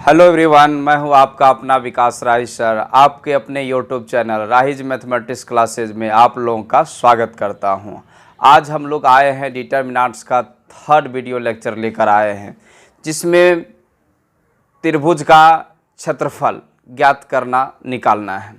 Hello everyone, मैं हूं आपका अपना विकास राही सर। आपके अपने यूट्यूब चैनल राहीज मैथमेटिक्स क्लासेज में आप लोगों का स्वागत करता हूं। आज हम लोग आए हैं डिटरमिनेंट्स का थर्ड वीडियो लेक्चर लेकर आए हैं, जिसमें त्रिभुज का क्षेत्रफल ज्ञात करना निकालना है,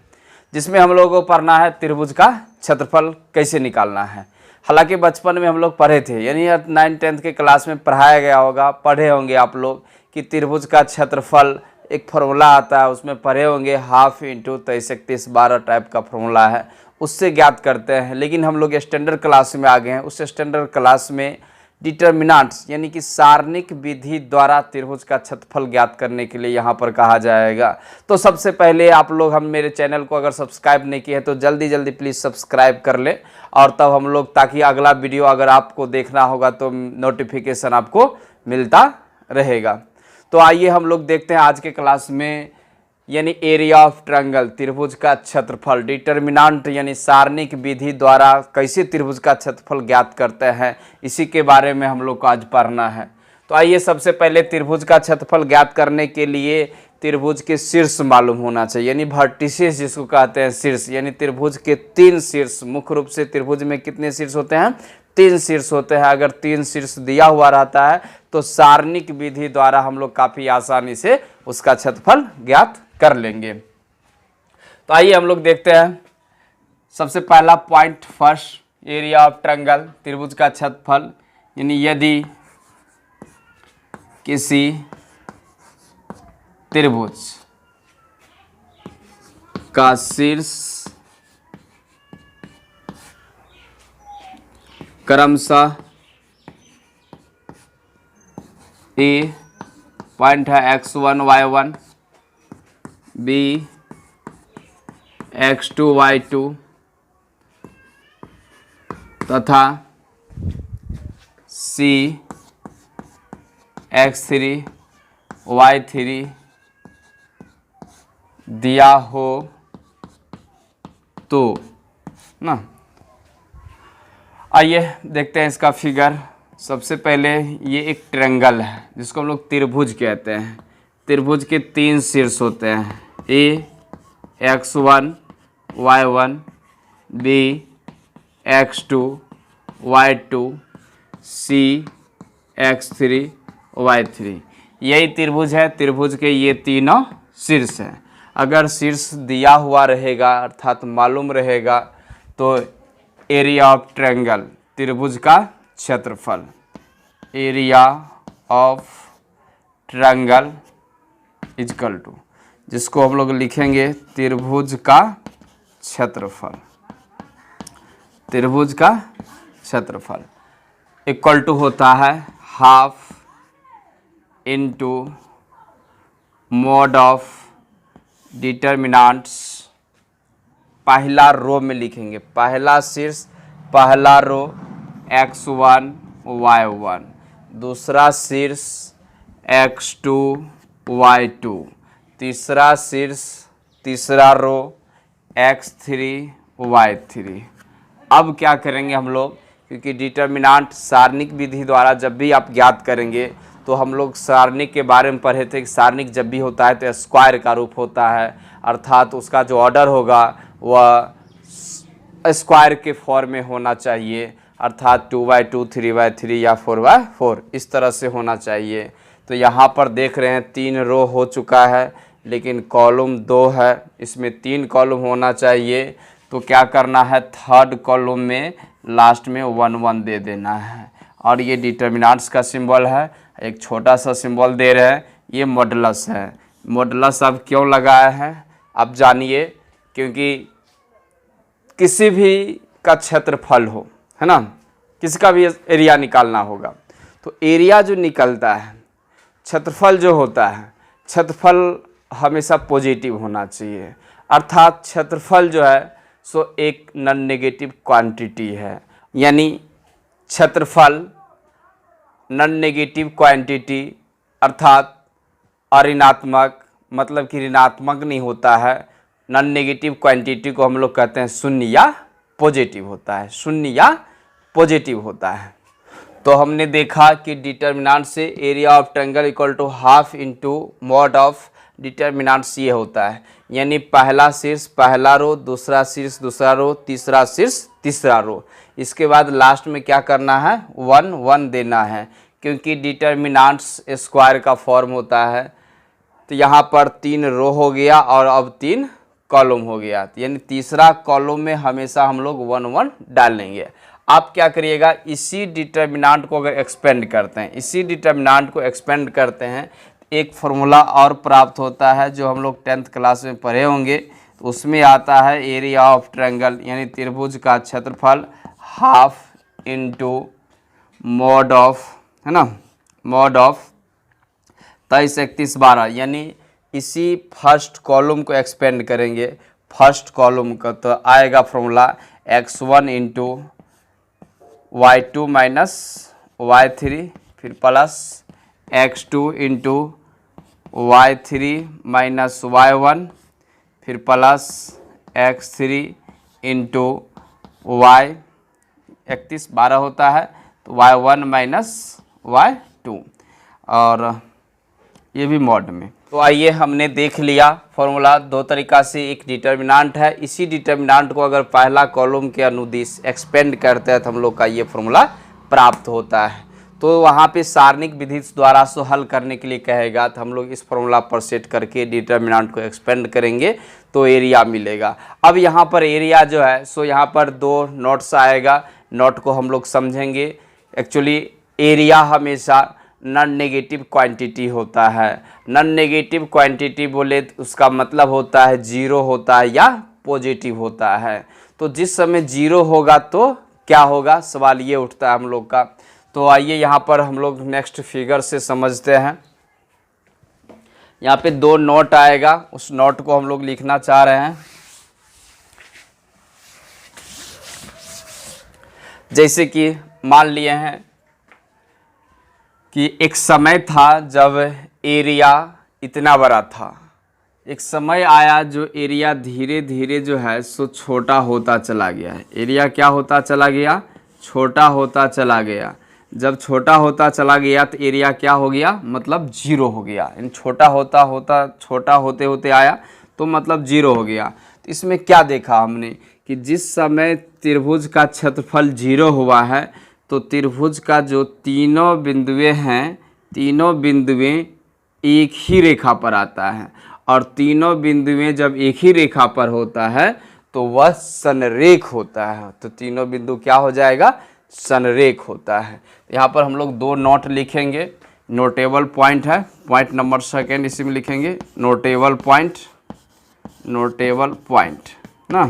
जिसमें हम लोगों को पढ़ना है त्रिभुज का क्षेत्रफल कैसे निकालना है। हालांकि बचपन में हम लोग पढ़े थे, यानी 9th-10th के क्लास में पढ़ाया गया होगा, पढ़े होंगे आप लोग कि त्रिभुज का क्षेत्रफल एक फार्मूला आता है, उसमें पढ़े होंगे हाफ इंटू 23-31-12 टाइप का फार्मूला है, उससे ज्ञात करते हैं। लेकिन हम लोग स्टैंडर्ड क्लास में आ गए हैं। उस स्टैंडर्ड क्लास में डिटरमिनेंट्स यानी कि सारणिक विधि द्वारा त्रिभुज का क्षेत्रफल ज्ञात करने के लिए यहाँ पर कहा जाएगा। तो सबसे पहले आप लोग हम मेरे चैनल को अगर सब्सक्राइब नहीं किए हैं तो जल्दी जल्दी प्लीज़ सब्सक्राइब कर ले, और तब हम लोग ताकि अगला वीडियो अगर आपको देखना होगा तो नोटिफिकेशन आपको मिलता रहेगा। तो आइए हम लोग देखते हैं आज के क्लास में, यानी एरिया ऑफ ट्रायंगल, त्रिभुज का क्षेत्रफल, डिटरमिनेंट यानी सारणिक विधि द्वारा कैसे त्रिभुज का क्षेत्रफल ज्ञात करते हैं, इसी के बारे में हम लोग को आज पढ़ना है। तो आइए सबसे पहले त्रिभुज का क्षेत्रफल ज्ञात करने के लिए त्रिभुज के शीर्ष मालूम होना चाहिए, यानी वर्टिसेस जिसको कहते हैं शीर्ष, यानी त्रिभुज के 3 शीर्ष। मुख्य रूप से त्रिभुज में कितने शीर्ष होते हैं? 3 शीर्ष होते हैं। अगर 3 शीर्ष दिया हुआ रहता है तो सारणिक विधि द्वारा हम लोग काफ़ी आसानी से उसका क्षेत्रफल ज्ञात कर लेंगे। तो आइए हम लोग देखते हैं। सबसे पहला point first, area of triangle, त्रिभुज का क्षेत्रफल, यानी यदि किसी त्रिभुज का शीर्ष क्रमशः ए पॉइंट है x1 y1, b x2 y2 तथा c x3 y3 दिया हो तो ना। आइए देखते हैं इसका फिगर। सबसे पहले ये एक ट्रायंगल है जिसको हम लोग त्रिभुज कहते हैं। त्रिभुज के 3 शीर्ष होते हैं, ए x1 y1, b x2 y2, c x3 y3। यही त्रिभुज है। त्रिभुज के ये तीनों शीर्ष हैं। अगर शीर्ष दिया हुआ रहेगा अर्थात मालूम रहेगा तो एरिया ऑफ ट्रायंगल, त्रिभुज का क्षेत्रफल, area of triangle equal to, जिसको हम लोग लिखेंगे त्रिभुज का क्षेत्रफल, त्रिभुज का क्षेत्रफल इक्वल टू होता है half into mode of determinants. पहला रो में लिखेंगे, पहला शीर्ष, पहला रो x1 y1, दूसरा शीर्ष x2 y2, तीसरा शीर्ष, तीसरा रो x3 y3। अब क्या करेंगे हम लोग, क्योंकि डिटरमिनेंट सारणिक विधि द्वारा जब भी आप ज्ञात करेंगे तो हम लोग सारणिक के बारे में पढ़े थे कि सारणिक जब भी होता है तो स्क्वायर का रूप होता है, अर्थात उसका जो ऑर्डर होगा वह स्क्वायर के फॉर्म में होना चाहिए, अर्थात 2/2, 3/3 या 4/4 इस तरह से होना चाहिए। तो यहाँ पर देख रहे हैं 3 रो हो चुका है, लेकिन कॉलम 2 है, इसमें 3 कॉलम होना चाहिए। तो क्या करना है, थर्ड कॉलम में लास्ट में 1 1 दे देना है। और ये डिटरमिनेंट्स का सिंबल है, एक छोटा सा सिंबल दे रहे हैं, ये मॉडुलस है। मॉडुलस अब क्यों लगाया है आप जानिए, क्योंकि किसी भी का क्षेत्रफल हो, है ना, किसी का भी एरिया निकालना होगा तो एरिया जो निकलता है, क्षेत्रफल जो होता है, क्षेत्रफल हमेशा पॉजिटिव होना चाहिए। अर्थात क्षेत्रफल जो है सो एक नॉन नेगेटिव क्वांटिटी है, यानी क्षेत्रफल नॉन नेगेटिव क्वांटिटी अर्थात अऋणात्मक, मतलब कि ऋणात्मक नहीं होता है। नॉन नेगेटिव क्वांटिटी को हम लोग कहते हैं शून्य या पॉजिटिव होता है, शून्य या पॉजिटिव होता है। तो हमने देखा कि डिटर्मिनांट से area of triangle equal to half into mod of determinant से ये होता है, यानी पहला शीर्ष पहला रो, दूसरा शीर्ष दूसरा रो, तीसरा शीर्ष तीसरा रो। इसके बाद लास्ट में क्या करना है, 1 1 देना है, क्योंकि डिटर्मिनांट्स स्क्वायर का फॉर्म होता है। तो यहाँ पर 3 रो हो गया और अब 3 कॉलम हो गया, यानी तीसरा कॉलम में हमेशा हम लोग 1 1 डालेंगे। आप क्या करिएगा, इसी डिटर्मिनांट को अगर एक्सपेंड करते हैं, इसी डिटर्मिनांट को एक्सपेंड करते हैं, एक फार्मूला और प्राप्त होता है जो हम लोग 10th क्लास में पढ़े होंगे। तो उसमें आता है एरिया ऑफ ट्रायंगल, यानी त्रिभुज का क्षेत्रफल हाफ इंटू मॉड ऑफ, है ना, मॉड ऑफ 23 31 12, यानी इसी फर्स्ट कॉलम को एक्सपेंड करेंगे, फर्स्ट कॉलम का, तो आएगा formula x1 into y2 minus y3, फिर plus x2 into y3 minus y1, फिर प्लस x3 इंटू y 31 12 होता है, तो y1 माइनस y2, और ये भी मॉड में। तो आइए, हमने देख लिया फॉर्मूला दो तरीका से, एक डिटर्मिनांट है, इसी डिटर्मिनांट को अगर पहला कॉलम के अनुदिश एक्सपेंड करते हैं तो हम लोग का ये फॉर्मूला प्राप्त होता है। तो वहाँ पे सारणिक विधि द्वारा सो हल करने के लिए कहेगा, तो हम लोग इस फॉर्मूला पर सेट करके डिटर्मिनांट को एक्सपेंड करेंगे तो एरिया मिलेगा। अब यहाँ पर एरिया जो है सो यहाँ पर 2 नोट्स आएगा, नोट को हम लोग समझेंगे। एक्चुअली एरिया हमेशा नॉन नेगेटिव क्वांटिटी होता है। नॉन नेगेटिव क्वांटिटी बोले तो उसका मतलब होता है 0 होता है या पॉजिटिव होता है। तो जिस समय 0 होगा तो क्या होगा, सवाल ये उठता है हम लोग का। तो आइए यहाँ पर हम लोग नेक्स्ट फिगर से समझते हैं। यहाँ पे 2 नोट आएगा, उस नोट को हम लोग लिखना चाह रहे हैं। जैसे कि मान लिए हैं कि एक समय था जब एरिया इतना बड़ा था, एक समय आया जो एरिया धीरे धीरे जो है सो छोटा होता चला गया है। एरिया क्या होता चला गया, छोटा होता चला गया। जब छोटा होता चला गया तो एरिया क्या हो गया, मतलब 0 हो गया। इन छोटा होते होते आया तो मतलब 0 हो गया। तो इसमें क्या देखा हमने कि जिस समय त्रिभुज का क्षेत्रफल 0 हुआ है तो त्रिभुज का जो तीनों बिंदुएं हैं, तीनों बिंदुएं एक ही रेखा पर आता है, और तीनों बिंदुएं जब एक ही रेखा पर होता है तो वह संरेख होता है। तो तीनों बिंदु क्या हो जाएगा, संरेख होता है। यहाँ पर हम लोग 2 नोट लिखेंगे, नोटेबल पॉइंट है, पॉइंट नंबर 2 इसी में लिखेंगे, नोटेबल पॉइंट, नोटेबल पॉइंट ना।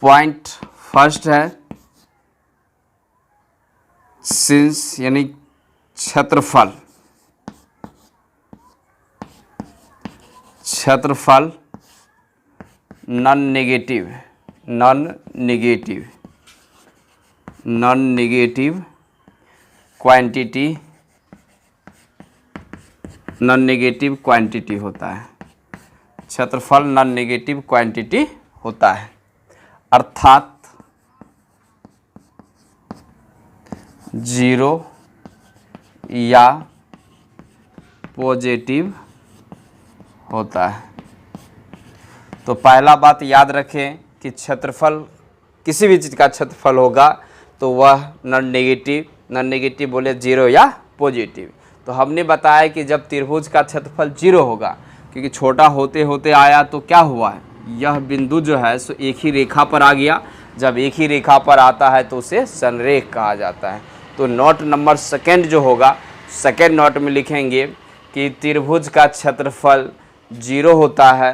पॉइंट फर्स्ट है सिंस, यानी क्षेत्रफल, क्षेत्रफल non negative, non negative, non negative quantity, non negative quantity होता है। क्षेत्रफल नॉन नेगेटिव क्वांटिटी होता है, अर्थात 0 या पॉजिटिव होता है। तो पहला बात याद रखें कि क्षेत्रफल, किसी भी चीज़ का क्षेत्रफल होगा तो वह नॉन नेगेटिव बोले 0 या पॉजिटिव। तो हमने बताया कि जब त्रिभुज का क्षेत्रफल 0 होगा, क्योंकि छोटा होते होते आया तो क्या हुआ है, यह बिंदु जो है सो एक ही रेखा पर आ गया। जब एक ही रेखा पर आता है तो उसे संरेख कहा जाता है। तो नोट नंबर 2 जो होगा, 2 नोट में लिखेंगे कि त्रिभुज का क्षेत्रफल 0 होता है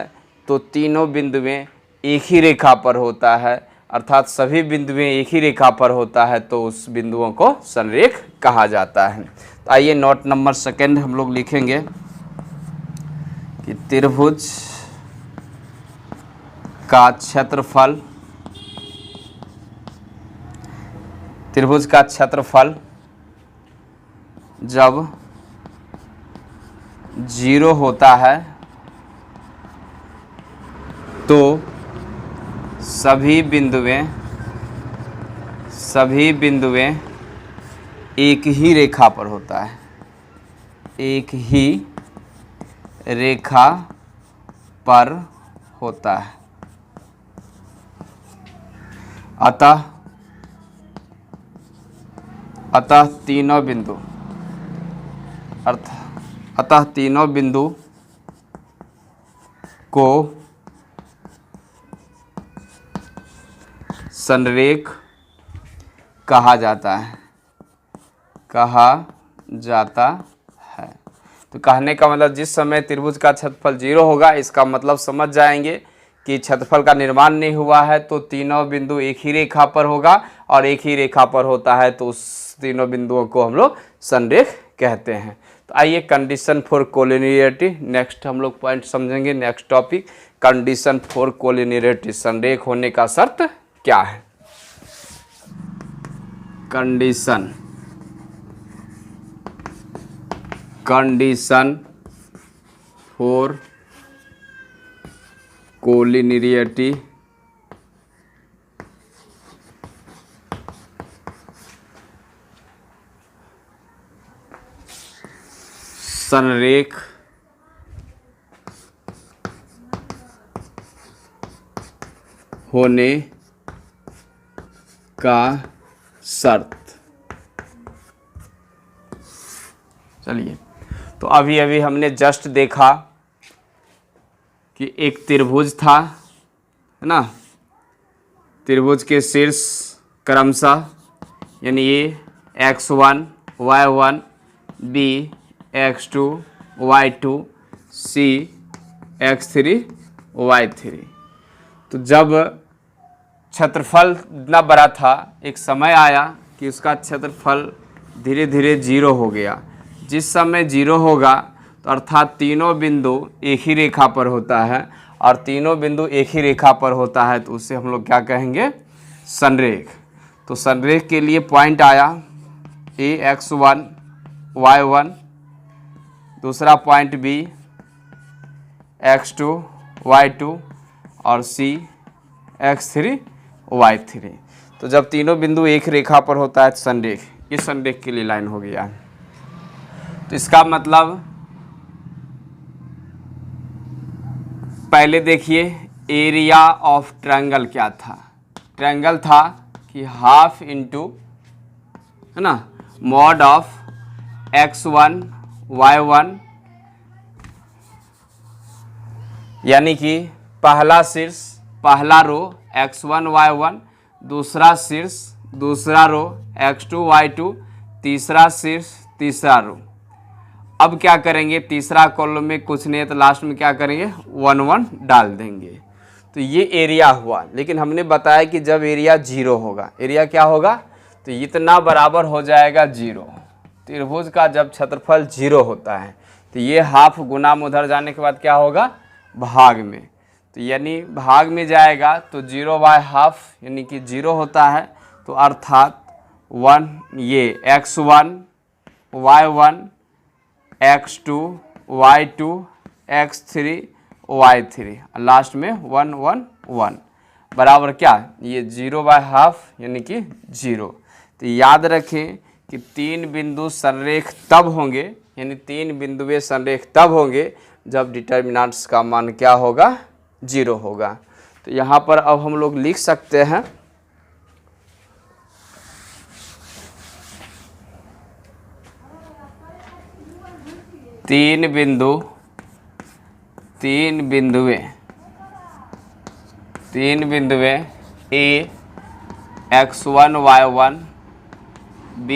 तो तीनों बिंदुएं एक ही रेखा पर होता है, अर्थात सभी बिंदुएं एक ही रेखा पर होता है तो उस बिंदुओं को संरेख कहा जाता है। तो आइए नोट नंबर 2 हम लोग लिखेंगे कि त्रिभुज का क्षेत्रफल, त्रिभुज का क्षेत्रफल जब 0 होता है तो सभी सभी बिंदुएं एक ही रेखा पर होता है, एक ही रेखा पर होता है। अतः तीनों बिंदु को संरेख कहा जाता है। तो कहने का मतलब जिस समय त्रिभुज का क्षेत्रफल 0 होगा, इसका मतलब समझ जाएंगे कि क्षेत्रफल का निर्माण नहीं हुआ है, तो तीनों बिंदु एक ही रेखा पर होगा, और एक ही रेखा पर होता है तो उस तीनों बिंदुओं को हम लोग संरेख कहते हैं। तो आइए कंडीशन फॉर कोलिनियरिटी, नेक्स्ट हम लोग पॉइंट समझेंगे। Next topic condition for collinearity, संरेख होने का शर्त क्या है। कंडीशन फॉर कोलिनियरिटी संरेख होने का शर्त। चलिए, तो अभी अभी हमने जस्ट देखा कि एक त्रिभुज था, है ना। त्रिभुज के शीर्ष क्रमशः यानी ये x1 y1 b x2 y2 c x3 y3। तो जब क्षेत्रफल इतना बड़ा था, एक समय आया कि उसका क्षेत्रफल धीरे धीरे 0 हो गया। जिस समय 0 होगा तो अर्थात तीनों बिंदु एक ही रेखा पर होता है, और तीनों बिंदु एक ही रेखा पर होता है तो उससे हम लोग क्या कहेंगे, संरेख। तो संरेख के लिए पॉइंट आया a x1 y1, दूसरा पॉइंट b x2 y2 और c x3 y3। तो जब तीनों बिंदु एक रेखा पर होता है तो संरेख, ये संरेख के लिए लाइन हो गया। तो इसका मतलब पहले देखिए एरिया ऑफ ट्रायंगल क्या था। ट्रायंगल था कि हाफ इंटू, है ना, मॉड ऑफ x1 y1, यानी कि पहला शीर्ष पहला रो x1 y1, दूसरा शीर्ष दूसरा रो x2 y2, तीसरा शीर्ष तीसरा रो। अब क्या करेंगे, तीसरा कॉलम में कुछ नहीं है तो लास्ट में क्या करेंगे, 1 1 डाल देंगे। तो ये एरिया हुआ। लेकिन हमने बताया कि जब एरिया 0 होगा, एरिया क्या होगा, तो इतना बराबर हो जाएगा 0। त्रिभुज का जब क्षेत्रफल 0 होता है तो ये हाफ गुना में उधर जाने के बाद क्या होगा, भाग में। तो यानी भाग में जाएगा तो 0/2 यानी कि 0 होता है। तो अर्थात 1 ये x1 y1 x2 y2 x3 y3, last में 1 1 1 बराबर क्या, ये 0/2 यानी कि 0। तो याद रखें कि तीन बिंदु संरेख तब होंगे, यानी तीन बिंदुएं संरेख तब होंगे जब डिटर्मिनेंट्स का मान क्या होगा, 0 होगा। तो यहाँ पर अब हम लोग लिख सकते हैं तीन बिंदुएं a x1 y1 b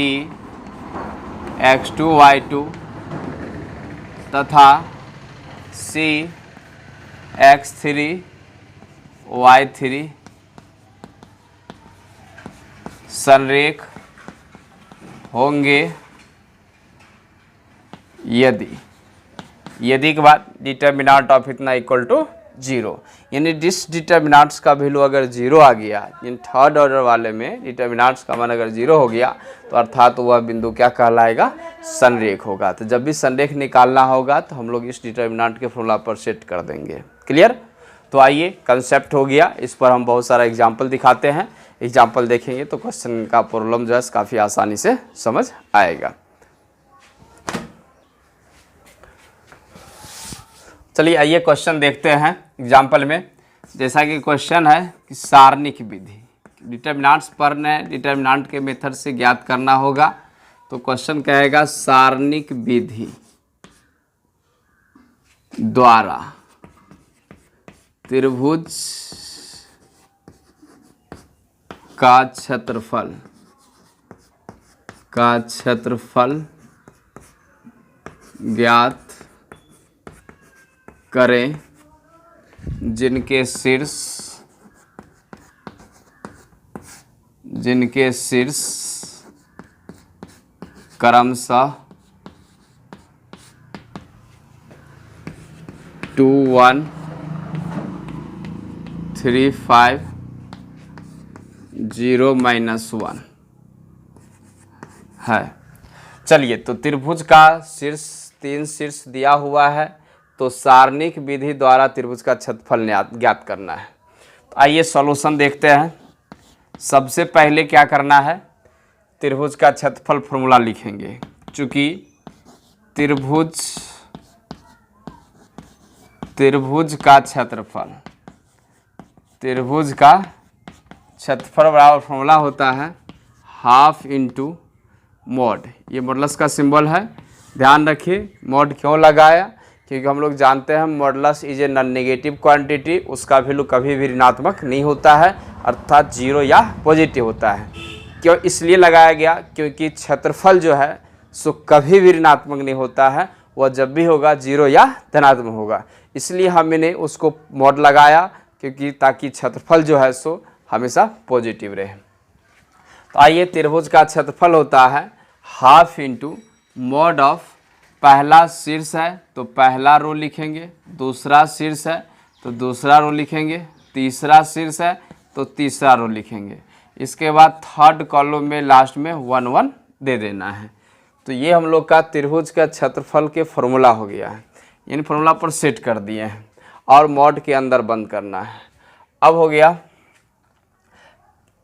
x2 y2 तथा c x3 y3 संरेख होंगे यदि के बाद डिटर्मिनेंट ऑफ इतना इक्वल टू 0, यानी जिस डिटर्मिनेंट्स का वैल्यू अगर 0 आ गया, इन थर्ड ऑर्डर वाले में डिटर्मिनेंट्स का मान अगर 0 हो गया तो अर्थात वह बिंदु क्या कहलाएगा, संरेख होगा। तो जब भी संरेख निकालना होगा तो हम लोग इस डिटर्मिनेंट के फॉर्मूला पर सेट कर देंगे। क्लियर। तो आइए कंसेप्ट हो गया, इस पर हम बहुत सारा एग्जाम्पल दिखाते हैं। एग्जाम्पल देखेंगे तो क्वेश्चन का प्रॉब्लम जो है काफ़ी आसानी से समझ आएगा। चलिए आइए क्वेश्चन देखते हैं एग्जाम्पल में। जैसा कि क्वेश्चन है कि सारणिक विधि, डिटर्मिनांट्स पर ने डिटर्मिनांट के मेथड से ज्ञात करना होगा। तो क्वेश्चन कहेगा सारणिक विधि द्वारा त्रिभुज का क्षेत्रफल ज्ञात करें जिनके शीर्ष क्रमशः 2 1 3 5 0 -1 है। चलिए, तो त्रिभुज का शीर्ष 3 शीर्ष दिया हुआ है, तो सारणिक विधि द्वारा त्रिभुज का क्षेत्रफल ज्ञात करना है। तो आइए सॉल्यूशन देखते हैं। सबसे पहले क्या करना है, त्रिभुज का क्षेत्रफल फॉर्मूला लिखेंगे। चूंकि त्रिभुज का क्षेत्रफल बराबर फॉर्मूला होता है हाफ इंटू मॉड। ये मॉडुलस का सिंबल है, ध्यान रखिए। मॉड क्यों लगाया, क्योंकि हम लोग जानते हैं modulus is a non negative quantity, उसका वैल्यू कभी भी ऋणात्मक नहीं होता है, अर्थात जीरो या पॉजिटिव होता है। क्यों इसलिए लगाया गया, क्योंकि क्षेत्रफल जो है सो कभी भी ऋणात्मक नहीं होता है, वह जब भी होगा जीरो या धनात्मक होगा। इसलिए हमने उसको मॉड लगाया, क्योंकि ताकि क्षेत्रफल जो है सो हमेशा पॉजिटिव रहे। तो आइए, त्रिभुज का क्षेत्रफल होता है हाफ इंटू मॉड ऑफ, पहला शीर्ष है तो पहला रो लिखेंगे, दूसरा शीर्ष है तो दूसरा रो लिखेंगे, तीसरा शीर्ष है तो तीसरा रो लिखेंगे। इसके बाद थर्ड कॉलम में लास्ट में 1 1 दे देना है। तो ये हम लोग का त्रिभुज का क्षेत्रफल के फॉर्मूला हो गया है। इन फॉर्मूला पर सेट कर दिए हैं और मॉड के अंदर बंद करना है। अब हो गया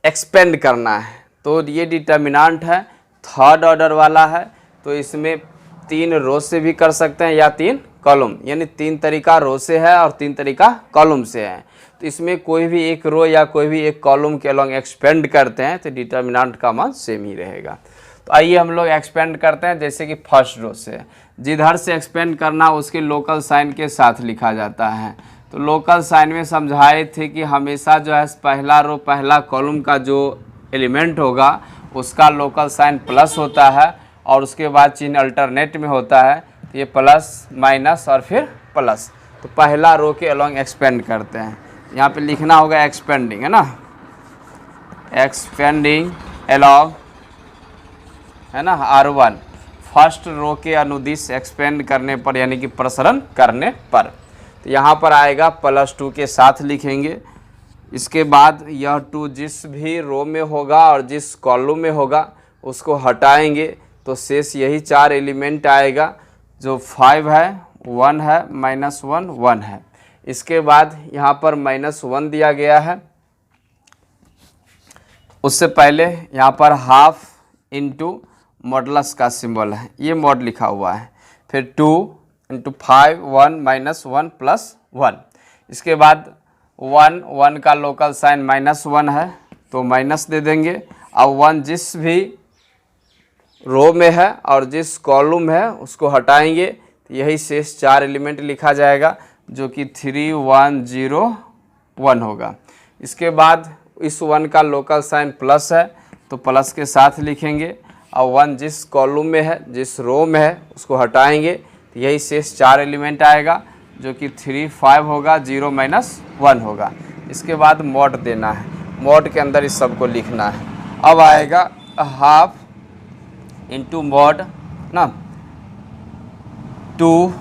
एक्सपेंड करना है। तो ये डिटर्मिनांट है, थर्ड ऑर्डर वाला है, तो इसमें 3 रो से भी कर सकते हैं या 3 कॉलम, यानी 3 तरीका रो से है और 3 तरीका कॉलम से है। तो इसमें कोई भी एक रो या कोई भी एक कॉलम के अलॉन्ग एक्सपेंड करते हैं तो डिटर्मिनांट का मान सेम ही रहेगा। तो आइए हम लोग एक्सपेंड करते हैं। जैसे कि फर्स्ट रो से जिधर से एक्सपेंड करना उसके लोकल साइन के साथ लिखा जाता है। तो लोकल साइन में समझाए थे कि हमेशा जो है पहला रो पहला कॉलम का जो एलिमेंट होगा उसका लोकल साइन प्लस होता है और उसके बाद चिन्ह अल्टरनेट में होता है। तो ये प्लस माइनस और फिर प्लस। तो पहला रो के अलॉन्ग एक्सपेंड करते हैं। यहाँ पे लिखना होगा एक्सपेंडिंग, है ना, एक्सपेंडिंग अलॉन्ग, है ना, R1 फर्स्ट रो के अनुदिश एक्सपेंड करने पर, यानी कि प्रसरण करने पर। तो यहाँ पर आएगा +2 के साथ लिखेंगे। इसके बाद यह 2 जिस भी रो में होगा और जिस कॉलम में होगा उसको हटाएंगे तो शेष यही 4 एलिमेंट आएगा, जो 5 है, 1 है, -1 1 है। इसके बाद यहाँ पर -1 दिया गया है। उससे पहले यहाँ पर हाफ इंटू मॉडुलस का सिंबल है, ये मॉड लिखा हुआ है। फिर 2 × 5 1 -1 + 1। इसके बाद 1 1 का लोकल साइन -1 है तो माइनस दे देंगे। अब 1 जिस भी रो में है और जिस कॉलम है उसको हटाएंगे तो यही शेष 4 एलिमेंट लिखा जाएगा, जो कि 3 1 0 1 होगा। इसके बाद इस 1 का लोकल साइन प्लस है तो प्लस के साथ लिखेंगे। और 1 जिस कॉलम में है जिस रो में है उसको हटाएंगे तो यही शेष 4 एलिमेंट आएगा, जो कि 3 5 होगा, 0 -1 होगा। इसके बाद मॉड देना है, मॉड के अंदर इस सब को लिखना है। अब आएगा हाफ इंटू मॉड ना 2,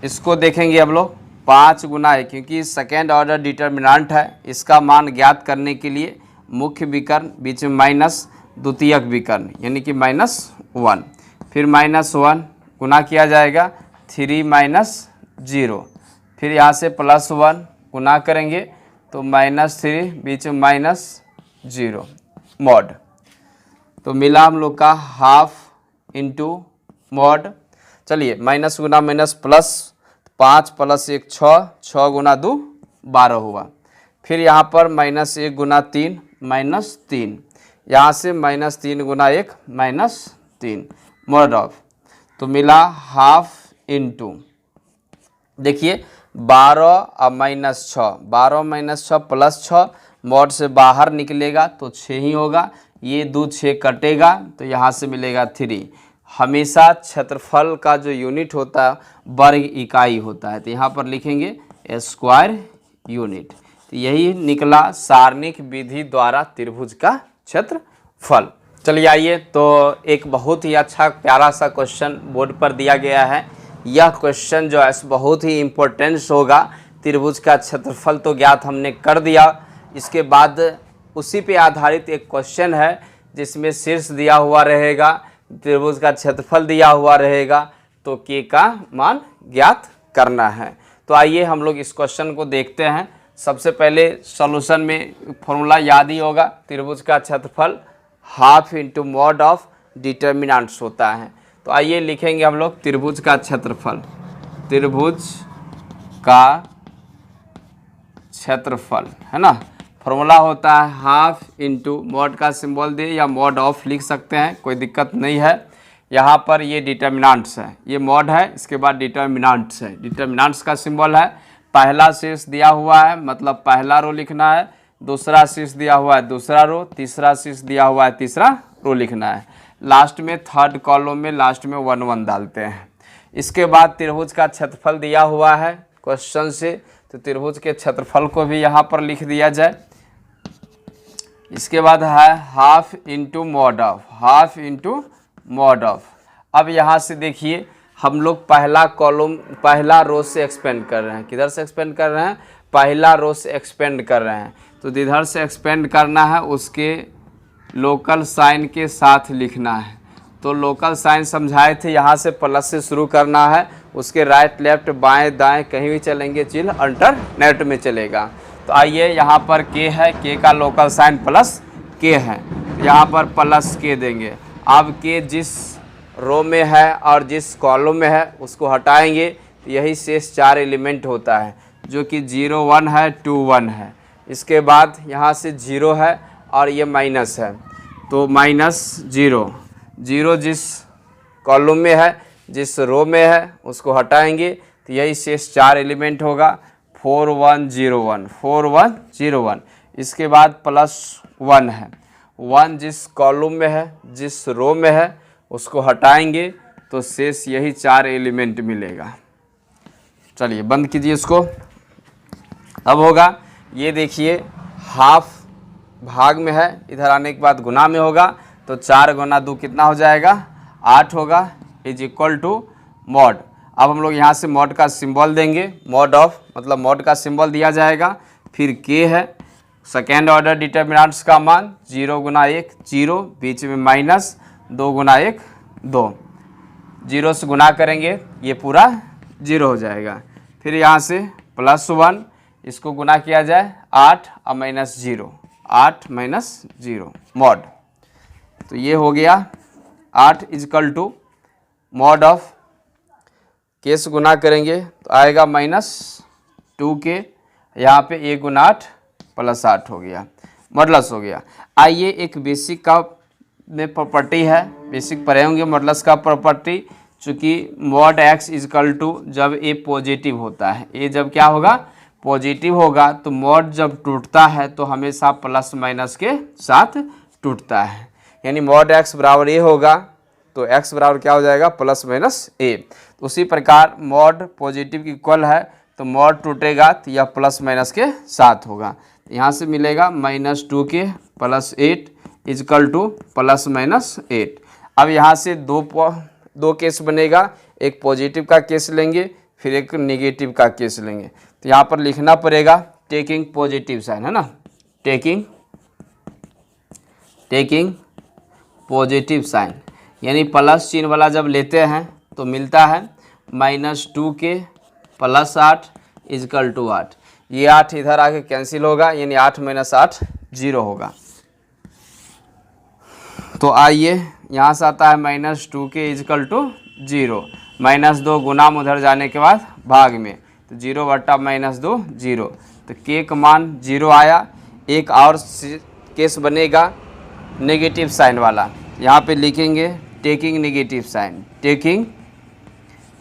इसको देखेंगे हम लोग 5 गुना है, क्योंकि सेकेंड ऑर्डर डिटर्मिनेंट है। इसका मान ज्ञात करने के लिए मुख्य विकर्ण बीच में माइनस द्वितीयक विकर्ण यानी कि -1, फिर -1 गुना किया जाएगा 3 -0, फिर यहाँ से +1 गुना करेंगे तो -3 बीच में 0 मॉड। तो मिला हम लोग का हाफ इंटू मॉड। चलिए माइनस गुना माइनस प्लस, 5 प्लस 1 6, 6 गुना 2 12 हुआ। फिर यहाँ पर माइनस 1 गुना 3 माइनस 3, यहाँ से minus 3 Guna 1 minus 3 mod of. तो मिला हाफ इंटू, देखिए 12 और माइनस 6, 12 माइनस 6 प्लस 6, मॉड से बाहर निकलेगा तो 6 ही होगा, ये 2 6 कटेगा तो यहाँ से मिलेगा 3। हमेशा क्षेत्रफल का जो यूनिट होता है वर्ग इकाई होता है, तो यहाँ पर लिखेंगे स्क्वायर यूनिट। तो यही निकला सारणिक विधि द्वारा त्रिभुज का क्षेत्रफल। चलिए आइए, तो एक बहुत ही अच्छा प्यारा सा क्वेश्चन बोर्ड पर दिया गया है। यह क्वेश्चन जो है बहुत ही इम्पोर्टेंस होगा। त्रिभुज का क्षेत्रफल तो ज्ञात हमने कर दिया, इसके बाद उसी पे आधारित एक क्वेश्चन है जिसमें शीर्ष दिया हुआ रहेगा, त्रिभुज का क्षेत्रफल दिया हुआ रहेगा, तो के का मान ज्ञात करना है। तो आइए हम लोग इस क्वेश्चन को देखते हैं। सबसे पहले सॉल्यूशन में फॉर्मूला याद ही होगा, त्रिभुज का क्षेत्रफल half into mod of determinants होता है। तो आइए लिखेंगे हम लोग त्रिभुज का क्षेत्रफल, त्रिभुज का क्षेत्रफल है ना। फॉर्मूला होता है हाफ इंटू मॉड का सिंबल दे या मॉड ऑफ लिख सकते हैं, कोई दिक्कत नहीं है। यहाँ पर ये डिटर्मिनेंट्स है, ये मॉड है, इसके बाद डिटर्मिनेंट्स है। डिटर्मिनेंट्स का सिंबल है, पहला शीर्ष दिया हुआ है मतलब पहला रो लिखना है, दूसरा शीर्ष दिया हुआ है दूसरा रो, तीसरा शीर्ष दिया हुआ है तीसरा रो लिखना है। लास्ट में थर्ड कॉलम में लास्ट में 1 1 डालते हैं। इसके बाद त्रिभुज का क्षेत्रफल दिया हुआ है क्वेश्चन से, तो त्रिभुज के क्षेत्रफल को भी यहाँ पर लिख दिया जाए। इसके बाद है half into mod of, half into mod of. अब यहाँ से देखिए हम लोग पहला कॉलम पहला रो से एक्सपेंड कर रहे हैं। किधर से एक्सपेंड कर रहे हैं? पहला रो से एक्सपेंड कर रहे हैं। तो जिधर से एक्सपेंड करना है उसके लोकल साइन के साथ लिखना है। तो लोकल साइन समझाए थे, यहाँ से प्लस से शुरू करना है, उसके राइट लेफ्ट बाएं दाएं कहीं भी चलेंगे, चिन्ह अल्टरनेट में चलेगा। तो आइए यहाँ पर के है, के का लोकल साइन प्लस के है, यहाँ पर प्लस के देंगे। अब के जिस रो में है और जिस कॉलम में है उसको हटाएंगे, तो यही शेष 4 एलिमेंट होता है जो कि 0 1 है 2 1 है। इसके बाद यहाँ से 0 है और ये माइनस है, तो माइनस 0, 0 जिस कॉलम में है जिस रो में है उसको हटाएंगे, तो यही शेष 4 एलिमेंट होगा 4 1 0 1, 4 1 0 1। इसके बाद प्लस 1 है, 1 जिस कॉलम में है जिस रो में है उसको हटाएंगे, तो शेष यही 4 एलिमेंट मिलेगा। चलिए बंद कीजिए इसको। अब होगा ये देखिए हाफ भाग में है, इधर आने के बाद गुना में होगा, तो 4 गुना 2 कितना हो जाएगा? 8 होगा, इज इक्वल टू मॉड। अब हम लोग यहाँ से मॉड का सिंबल देंगे, मॉड ऑफ मतलब मॉड का सिंबल दिया जाएगा। फिर के है, सेकेंड ऑर्डर डिटर्मिनेंट्स का मान 0 गुना 1 0, बीच में माइनस, 2 गुना 1 2, 0 से गुना करेंगे ये पूरा 0 हो जाएगा। फिर यहाँ से प्लस 1, इसको गुना किया जाए 8 और माइनस 0, 8 माइनस 0 मॉड। तो ये हो गया 8 इजकल टू मॉड ऑफ के से गुना करेंगे तो आएगा -2 के, यहाँ पे 1 गुना 8 प्लस 8 हो गया, मॉडलस हो गया। आइए एक बेसिक का में प्रॉपर्टी है, बेसिक पढ़े होंगे मॉडलस का प्रॉपर्टी, चूँकि मॉड x इजकल टू जब ए पॉजिटिव होता है, ए जब क्या होगा? पॉजिटिव होगा, तो मॉड जब टूटता है तो हमेशा प्लस माइनस के साथ टूटता है। यानी मॉड x बराबर ए होगा तो x बराबर क्या हो जाएगा? प्लस माइनस ए। तो उसी प्रकार मॉड पॉजिटिव की इक्वल है तो मॉड टूटेगा तो यह प्लस माइनस के साथ होगा। यहाँ से मिलेगा -2 के plus 8 equal to plus minus 8। अब यहाँ से दो केस बनेगा, एक पॉजिटिव का केस लेंगे फिर एक नेगेटिव का केस लेंगे। तो यहाँ पर लिखना पड़ेगा टेकिंग पॉजिटिव साइन, है ना, टेकिंग पॉजिटिव साइन, यानी प्लस चिन्ह वाला जब लेते हैं तो मिलता है -2 के प्लस 8 इजकल टू 8। ये 8 इधर आके कैंसिल होगा, यानी 8 माइनस 8 0 होगा। तो आइए यहाँ से आता है -2k इजकल टू 0, -2 गुना में उधर जाने के बाद भाग में, तो 0 बटा -2 0, तो k का मान 0 आया। एक और केस बनेगा नेगेटिव साइन वाला, यहाँ पे लिखेंगे taking negative sign, taking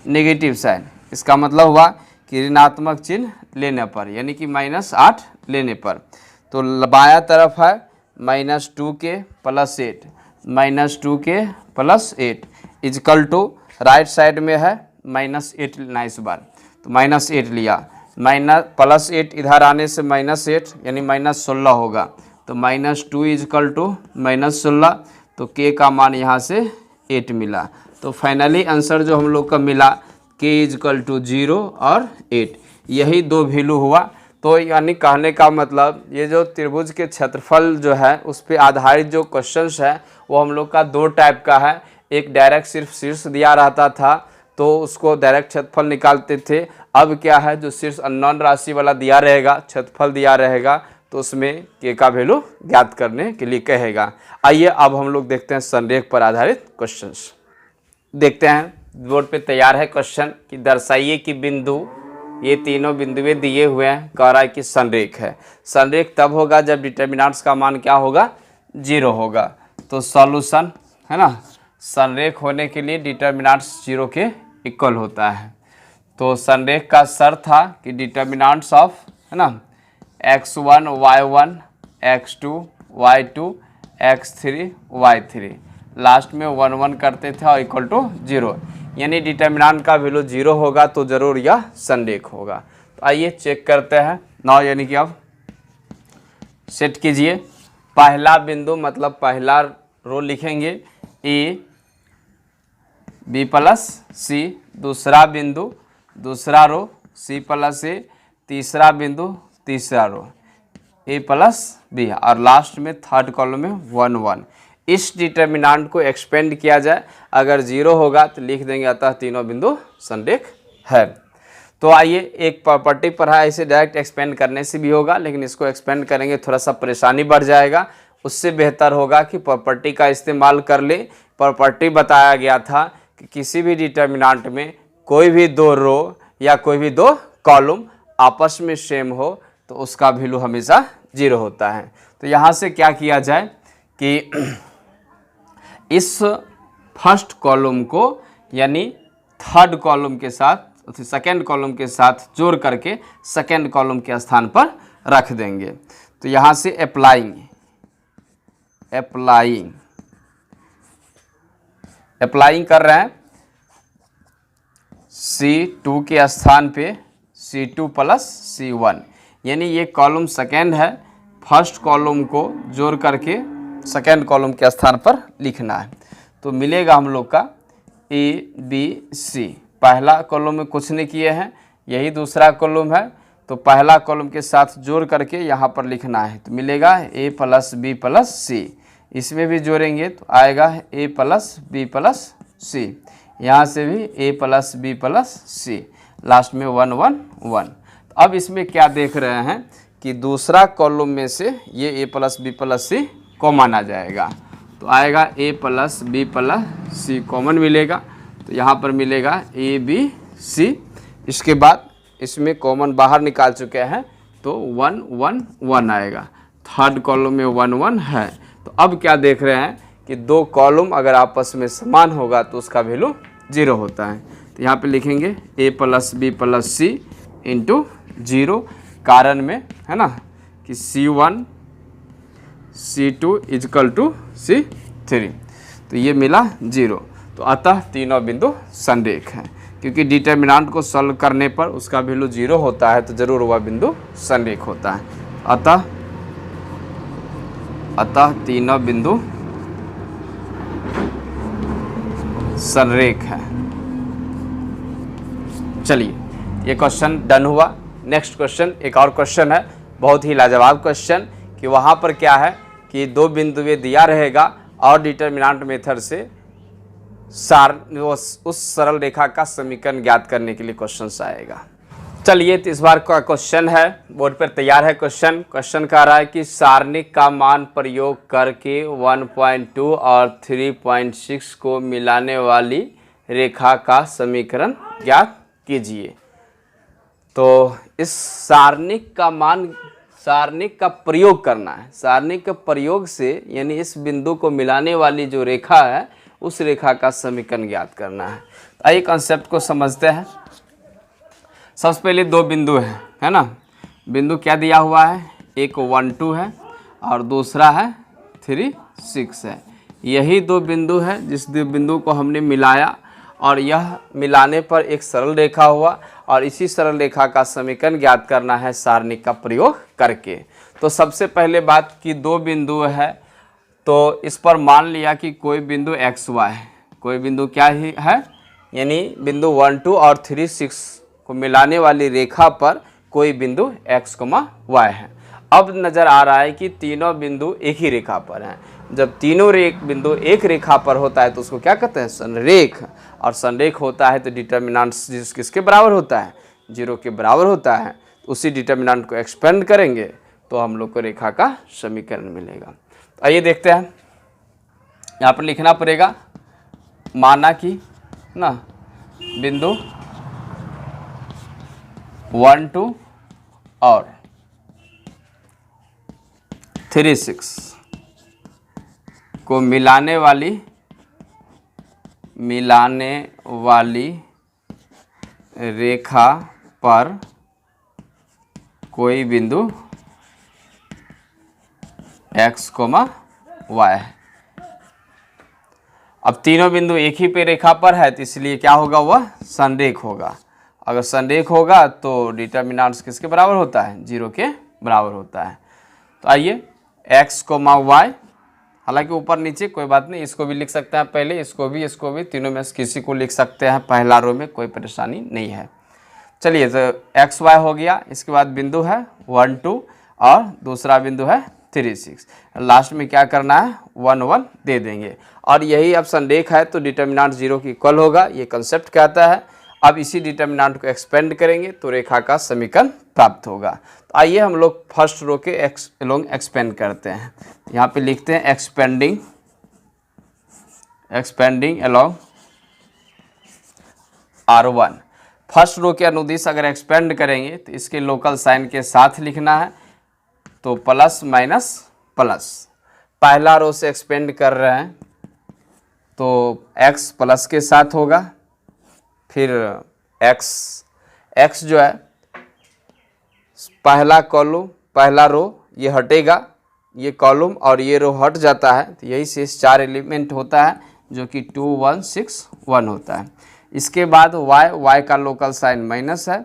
negative sign, इसका मतलब हुआ कि ऋणात्मक चिन्ह लेने पर, यानी कि -8 लेने पर। तो बायां तरफ है -2k + 8, -2k + 8 equal to, right side में है -8 लेना इस बार, तो -8 लिया, +8 इधर आने से -8 यानी -16 होगा, तो -2 इजकल टू -16, तो k का मान यहाँ से 8 मिला। तो फाइनली आंसर जो हम लोग का मिला k इजकल टू 0 और 8, यही दो वैल्यू हुआ। तो यानी कहने का मतलब ये जो त्रिभुज के क्षेत्रफल जो है उस पर आधारित जो क्वेश्चंस है वो हम लोग का दो टाइप का है। एक डायरेक्ट सिर्फ शीर्ष दिया रहता था तो उसको डायरेक्ट क्षेत्रफल निकालते थे। अब क्या है, जो शीर्ष अननोन राशि वाला दिया रहेगा, क्षेत्रफल दिया रहेगा, तो उसमें के का वैल्यू ज्ञात करने के लिए कहेगा। आइए अब हम लोग देखते हैं संरेख पर आधारित क्वेश्चंस। देखते हैं बोर्ड पे तैयार है क्वेश्चन कि दर्शाइए कि बिंदु, ये तीनों बिंदुएं दिए हुए हैं, कह रहा है कि संरेख है। संरेख तब होगा जब डिटर्मिनेंट्स का मान क्या होगा, 0 होगा। तो सॉल्यूशन है ना, संरेख होने के लिए डिटर्मिनेंट्स 0 के इक्वल होता है। तो संरेख का शर्त था कि डिटर्मिनेंट्स ऑफ है ना x1 y1 x2 y2 x3 y3 last में 1 1 करते थे और इक्वल टू 0, यानी डिटर्मिनेंट का वैल्यू 0 होगा तो ज़रूर यह संरेख होगा। तो आइए चेक करते हैं नाउ, यानी कि अब सेट कीजिए। पहला बिंदु मतलब पहला रो लिखेंगे ए बी प्लस सी, दूसरा बिंदु दूसरा रो सी प्लस ए, तीसरा बिंदु तीसरा रो ए प्लस बी, और लास्ट में थर्ड कॉलम में 1 1। इस डिटर्मिनेंट को एक्सपेंड किया जाए, अगर 0 होगा तो लिख देंगे अतः तीनों बिंदु संरेख है। तो आइए एक प्रॉपर्टी पर है, इसे डायरेक्ट एक्सपेंड करने से भी होगा, लेकिन इसको एक्सपेंड करेंगे थोड़ा सा परेशानी बढ़ जाएगा। उससे बेहतर होगा कि प्रॉपर्टी का इस्तेमाल कर ले। प्रॉपर्टी बताया गया था कि किसी भी डिटर्मिनेंट में कोई भी दो रो या कोई भी दो कॉलम आपस में सेम हो तो उसका वैल्यू हमेशा 0 होता है। तो यहाँ से क्या किया जाए कि इस फर्स्ट कॉलम को यानी थर्ड कॉलम के साथ सेकेंड कॉलम के साथ जोड़ करके सेकेंड कॉलम के स्थान पर रख देंगे। तो यहाँ से अप्लाइंग कर रहे हैं, C2 के स्थान पे C2 + C1, यानी ये कॉलम सेकेंड है, फर्स्ट कॉलम को जोड़ करके सेकेंड कॉलम के स्थान पर लिखना है। तो मिलेगा हम लोग का ABC, पहला कॉलम में कुछ नहीं किए हैं, यही दूसरा कॉलम है, तो पहला कॉलम के साथ जोड़ करके यहाँ पर लिखना है। तो मिलेगा A + B + C, इसमें भी जोड़ेंगे तो आएगा A + B + C, यहाँ से भी A + B + C, लास्ट में 1 1 1। तो अब इसमें क्या देख रहे हैं कि दूसरा कॉलम में से ये A + B + C कॉमन आ जाएगा, तो आएगा A + B + C कॉमन मिलेगा। तो यहाँ पर मिलेगा ABC, इसके बाद इसमें कॉमन बाहर निकाल चुके हैं तो 1 1 1 आएगा, थर्ड कॉलम में 1 1 है। तो अब क्या देख रहे हैं कि दो कॉलम अगर आपस में समान होगा तो उसका वैल्यू 0 होता है। तो यहाँ पे लिखेंगे A + B + C × 0, कारण में है ना कि C1 C2 = C3, तो ये मिला 0। तो अतः तीनों बिंदु संरेख हैं, क्योंकि डिटर्मिनेंट को सॉल्व करने पर उसका वैल्यू 0 होता है तो जरूर वह बिंदु संरेख होता है। अतः तीनों बिंदु संरेख है। चलिए ये क्वेश्चन डन हुआ। नेक्स्ट क्वेश्चन, एक और क्वेश्चन है, बहुत ही लाजवाब क्वेश्चन, कि वहाँ पर क्या है कि दो बिंदुएं दिया रहेगा और डिटर्मिनेंट मेथड से उस सरल रेखा का समीकरण ज्ञात करने के लिए क्वेश्चन आएगा। चलिए, तो इस बार का क्वेश्चन है, बोर्ड पर तैयार है क्वेश्चन कह रहा है कि सारणिक का मान प्रयोग करके 1.2 और 3.6 को मिलाने वाली रेखा का समीकरण ज्ञात कीजिए। तो इस सारणिक का प्रयोग करना है। सारणिक के प्रयोग से यानी इस बिंदु को मिलाने वाली जो रेखा है उस रेखा का समीकरण ज्ञात करना है। आइए कंसेप्ट को समझते हैं। सबसे पहले दो बिंदु है ना। बिंदु क्या दिया हुआ है, एक 1 2 है और दूसरा है 3 6 है। यही दो बिंदु है जिस बिंदु को हमने मिलाया और यह मिलाने पर एक सरल रेखा हुआ और इसी सरल रेखा का समीकरण ज्ञात करना है सारणिक का प्रयोग करके। तो सबसे पहले बात कि दो बिंदु है तो इस पर मान लिया कि कोई बिंदु एक्स वाई है। कोई बिंदु क्या ही है, यानी बिंदु 1 2 और 3 6 को मिलाने वाली रेखा पर कोई बिंदु x, y है। अब नज़र आ रहा है कि तीनों बिंदु एक ही रेखा पर हैं। जब तीनों बिंदु एक रेखा पर होता है तो उसको क्या कहते हैं, संरेख। और संरेख होता है तो डिटर्मिनेंट किसके बराबर होता है, 0 के बराबर होता है। तो उसी डिटर्मिनेंट को एक्सपेंड करेंगे तो हम लोग को रेखा का समीकरण मिलेगा। तो आइए देखते हैं, यहाँ पर लिखना पड़ेगा, माना कि ना बिंदु 1 2 और 3 6 को मिलाने वाली रेखा पर कोई बिंदु x, y है। अब तीनों बिंदु एक ही पे रेखा पर है तो इसलिए क्या होगा, वह संरेख होगा। अगर संरेख होगा तो डिटर्मिनेंट्स किसके बराबर होता है, 0 के बराबर होता है। तो आइए x, y, हालांकि ऊपर नीचे कोई बात नहीं, इसको भी लिख सकते हैं पहले, इसको भी, तीनों में से किसी को लिख सकते हैं पहला रो में, कोई परेशानी नहीं है। चलिए, तो x y हो गया। इसके बाद बिंदु है 1 2 और दूसरा बिंदु है 3 6। लास्ट में क्या करना है, 1 1 दे देंगे। और यही अब संरेख है तो डिटर्मिनेंट 0 की इक्वल होगा, ये कंसेप्ट कहता है। अब इसी डिटर्मिनेंट को एक्सपेंड करेंगे तो रेखा का समीकरण प्राप्त होगा। तो आइए हम लोग फर्स्ट रो के एलोंग एक्सपेंड करते हैं। यहाँ पे लिखते हैं expanding along R1। First row के अनुदिश अगर एक्सपेंड करेंगे तो इसके लोकल साइन के साथ लिखना है, तो प्लस माइनस प्लस। पहला रो से एक्सपेंड कर रहे हैं तो x प्लस के साथ होगा, फिर x जो है पहला कॉलम पहला रो ये हटेगा, ये कॉलम और ये रो हट जाता है, तो यही से 4 एलिमेंट होता है जो कि 2 1 6 1 होता है। इसके बाद y का लोकल साइन माइनस है,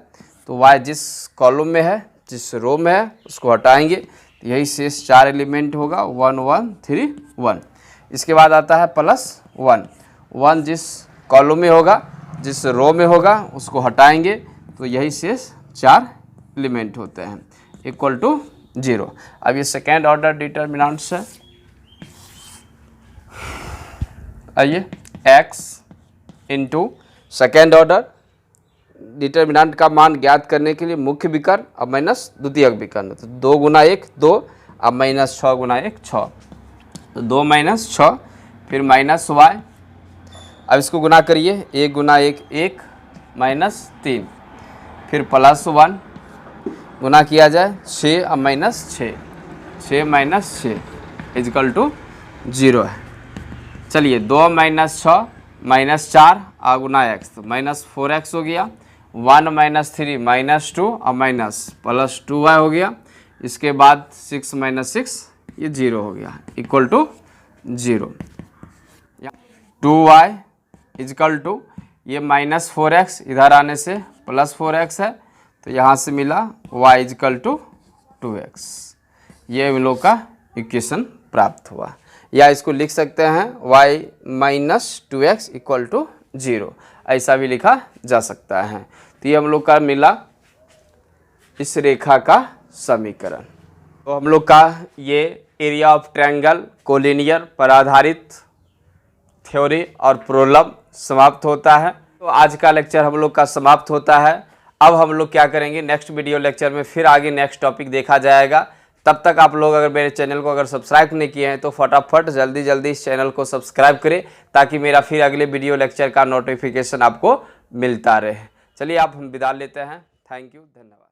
तो y जिस कॉलम में है, जिस रो में है उसको हटाएंगे, तो यही से 4 एलिमेंट होगा 1 1 3 1। इसके बाद आता है प्लस 1 जिस कॉलम में होगा, जिस रो में होगा उसको हटाएंगे, तो यही से 4 एलिमेंट होते हैं इक्वल टू 0। अब ये सेकेंड ऑर्डर डिटर्मिनेंट्स है। आइए x into second order determinant का मान ज्ञात करने के लिए मुख्य विकर्ण अब माइनस द्वितीयक विकर्ण, तो 2 गुना 1 2, अब माइनस 6 गुना 1 6, तो 2 माइनस 6, फिर माइनस y। अब इसको गुना करिए, 1 गुना 1 1 माइनस 3, फिर प्लस 1 गुना किया जाए 6, अब माइनस 6 माइनस 6 इजकल टू 0 है। चलिए 2 माइनस 6 माइनस 4 आ गुना x, तो माइनस 4x हो गया। 1 माइनस 3 माइनस 2 और माइनस प्लस 2y हो गया। इसके बाद 6 माइनस 6 ये 0 हो गया equal to 0। 2y equal to ये माइनस 4x इधर आने से प्लस 4x है, तो यहाँ से मिला y इजकल टू 2x। ये हम लोग का इक्वेशन प्राप्त हुआ, या इसको लिख सकते हैं y minus 2x equal to 0, ऐसा भी लिखा जा सकता है। तो ये हम लोग का मिला इस रेखा का समीकरण। तो हम लोग का ये एरिया ऑफ ट्रायंगल कोलिनियर पर आधारित थ्योरी और प्रॉब्लम समाप्त होता है। तो आज का लेक्चर हम लोग का समाप्त होता है। अब हम लोग क्या करेंगे, नेक्स्ट वीडियो लेक्चर में फिर आगे नेक्स्ट टॉपिक देखा जाएगा। तब तक आप लोग अगर मेरे चैनल को अगर सब्सक्राइब नहीं किए हैं तो फटाफट जल्दी जल्दी इस चैनल को सब्सक्राइब करें, ताकि मेरा फिर अगले वीडियो लेक्चर का नोटिफिकेशन आपको मिलता रहे। चलिए आप हम विदा लेते हैं। थैंक यू, धन्यवाद।